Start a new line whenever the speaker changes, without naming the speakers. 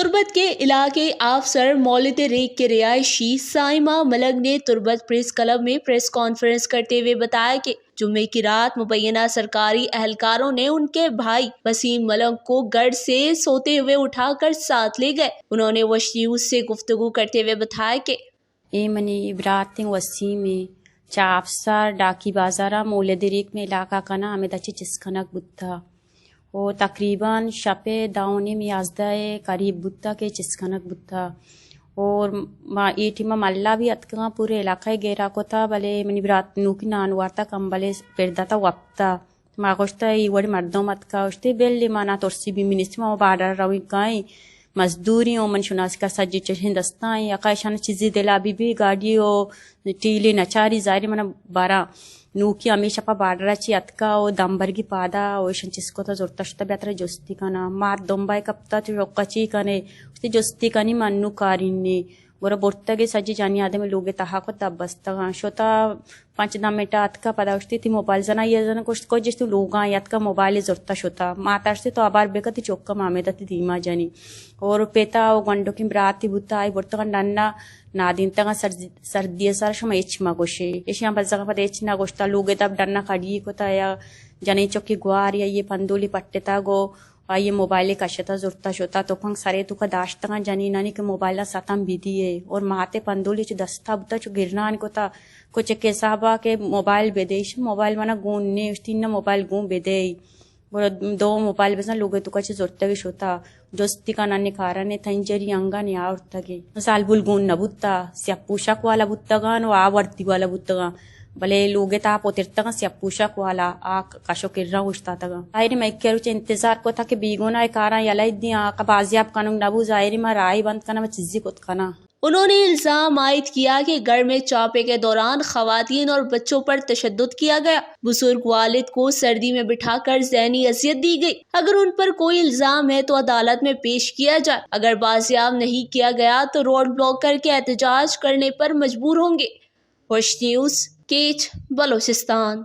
تربت کے علاقے افسر مولد ریگ کے رہائشی سائمہ ملک نے تربت پریس کلب میں پریس کانفرنس کرتے ہوئے بتایا کہ جمعے کی رات مبینہ سرکاری اہلکاروں نے ان کے بھائی وسیم ملک کو گھر سے سوتے ہوئے اٹھا کر ساتھ لے گئے۔ انہوں نے وش نیوز سے گفتگو کرتے ہوئے بتایا کہ
منی عبرات وسیم چا افسر ڈاکی بازارہ مولد ریگ میں علاقہ کنا ہمیں دچی چسکنک بتا اور تقریباً شپ داؤنی میازدہ قریب بتا کے چسکنک بتا اور ایٹیما ملا بھی اتکا پورے علاقہ گیرا کو تھا بلے منی برات نوکی نانوارتا کم بلے پرداتا وقتا ما گوشتا ای وڑی مردوں متکا گوشتے بیلی مانا ترسی بھی منیستی ما بارڈر روی گائیں مزدوری او من شناسی کا سجی چل ہندوستان یا قائشان چیزی دلا بھی گاڑی او ٹیلی نچاری ظاہری منا بارا نوکی ہمیشہ پا بارڈر چی اتکا او دمبرگی پادا او شن چسکو تا زورتا شتا بیاتر جستی کنا مار دنبای کپتا تو شوقا چی کنے استی جستی کنی منو کارینی گورا بورتگی سجی جانی آدم لوگے تہا کو دبستگا شوتا 5 منٹ اتکا پدا اشتی تی موبائل زنا یہ زنا کچھ کو جستی لوگاں یاتکا موبائل زورتا شوتا ماتاشتی تو آبار بیکتی چوکا مامیدہ تی دیما جانی اور پیتا او گنڈو کی براتی بوتا آئی بورتگا نانا نادین تگا سردی سار شما ایچ ما گوشے ایشیاں بزگا پدا ایچ نا گوشتا لوگے تب ڈرنا کھڑی کو تا یا جانی چوکی گوار یا یہ پندولی پٹتا گو آئیے موبائل کشتا زورتا شوتا تو پھنگ سارے تو کا داشتا جانی نانی کہ موبائلہ ساتم بھی دیئے اور ماتے پندولی چو دستا بتا چو گرنان کو تا کچھ کے صاحبہ کے موبائل بے دے موبائل مانا گون نے اشتین موبائل گون بے دے اور 2 موبائل بزن لوگے تو کچھ زورتا گی شوتا جوستی کا نانی کارانے تھنجری انگا نیا اورتا گی مثال بلگون نبوتا سیاپ پوشاک والا بوتا گا نو آورتی والا بوتا گا بلے لوگے تا پوترتا گا سیاپ پوشاک والا کاشو کر رہا گوشتا تا گا آئیری میں کہہ روچے انتظار کو تھا کہ بیگونا کارا یلائی دیا بازیاب کنو نبو ظاہری ما رائی بند کنا میں چیزی کت کنا۔
انہوں نے الزام عائد کیا کہ گھر میں چاپے کے دوران خواتین اور بچوں پر تشدد کیا گیا، بزرگ والد کو سردی میں بٹھا کر ذہنی اذیت دی گئی۔ اگر ان پر کوئی الزام ہے تو عدالت میں پیش کیا جائے، اگر بازیاب نہیں کیا گیا تو روڈ بلاک کر کے احتجاج کرنے پر مجبور ہوں گے۔ وش نیوز، کیچ، بلوچستان۔